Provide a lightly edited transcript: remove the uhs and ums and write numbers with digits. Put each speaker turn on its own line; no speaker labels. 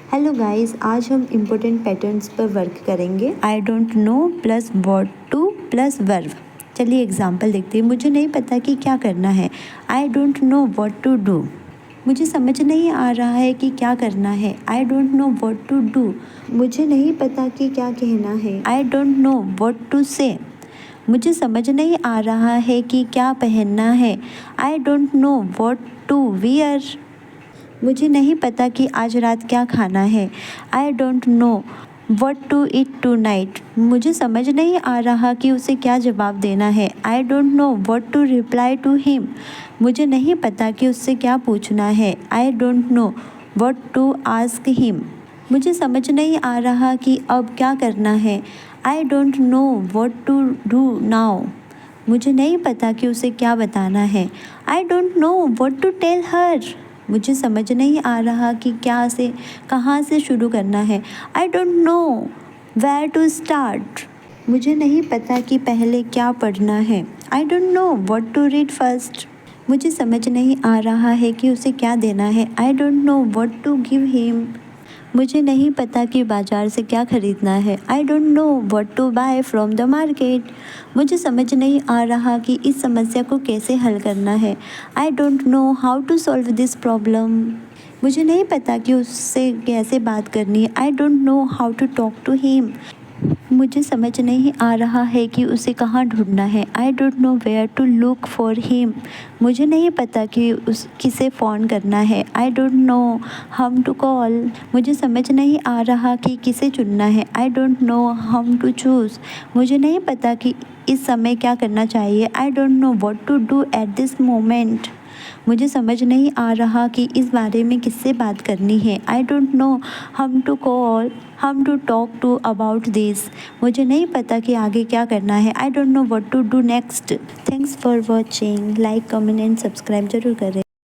Hello guys, आज हम important patterns पर वर्क करेंगे। I don't know plus what to plus verb. चलिए एग्जांपल देखते हैं। मुझे नहीं पता कि क्या करना है। I don't know what to do. मुझे समझ नहीं आ रहा है कि क्या करना है। I don't know what to do. मुझे नहीं पता कि क्या कहना है। I don't know what to say. मुझे समझ नहीं आ रहा है कि क्या पहनना है। I don't know what to wear. मुझे नहीं पता कि आज रात क्या खाना है। I don't know what to eat tonight. मुझे समझ नहीं आ रहा कि उसे क्या जवाब देना है। I don't know what to reply to him. मुझे नहीं पता कि उससे क्या पूछना है। I don't know what to ask him. मुझे समझ नहीं आ रहा कि अब क्या करना है। I don't know what to do now. मुझे नहीं पता कि उसे क्या बताना है। I don't know what to tell her. मुझे समझ नहीं आ रहा कि कहाँ से शुरू करना है। I don't know where to start. मुझे नहीं पता कि पहले क्या पढ़ना है। I don't know what to read first. मुझे समझ नहीं आ रहा है कि उसे क्या देना है। I don't know what to give him. मुझे नहीं पता कि बाज़ार से क्या ख़रीदना है। I don't know what to buy from the market. मुझे समझ नहीं आ रहा कि इस समस्या को कैसे हल करना है। I don't know how to solve this problem. मुझे नहीं पता कि उससे कैसे बात करनी है। I don't know how to talk to him. मुझे समझ नहीं आ रहा है कि उसे कहाँ ढूंढना है। I don't know where to look for him. मुझे नहीं पता कि किसे फ़ोन करना है। I don't know whom to call. मुझे समझ नहीं आ रहा कि किसे चुनना है। I don't know whom to choose. मुझे नहीं पता कि इस समय क्या करना चाहिए। I don't know what to do at this moment. मुझे समझ नहीं आ रहा कि इस बारे में किससे बात करनी है। I don't know whom to call whom to talk to about this. मुझे नहीं पता कि आगे क्या करना है। I don't know what to do next. Thanks for watching. Like comment and subscribe जरूर करें।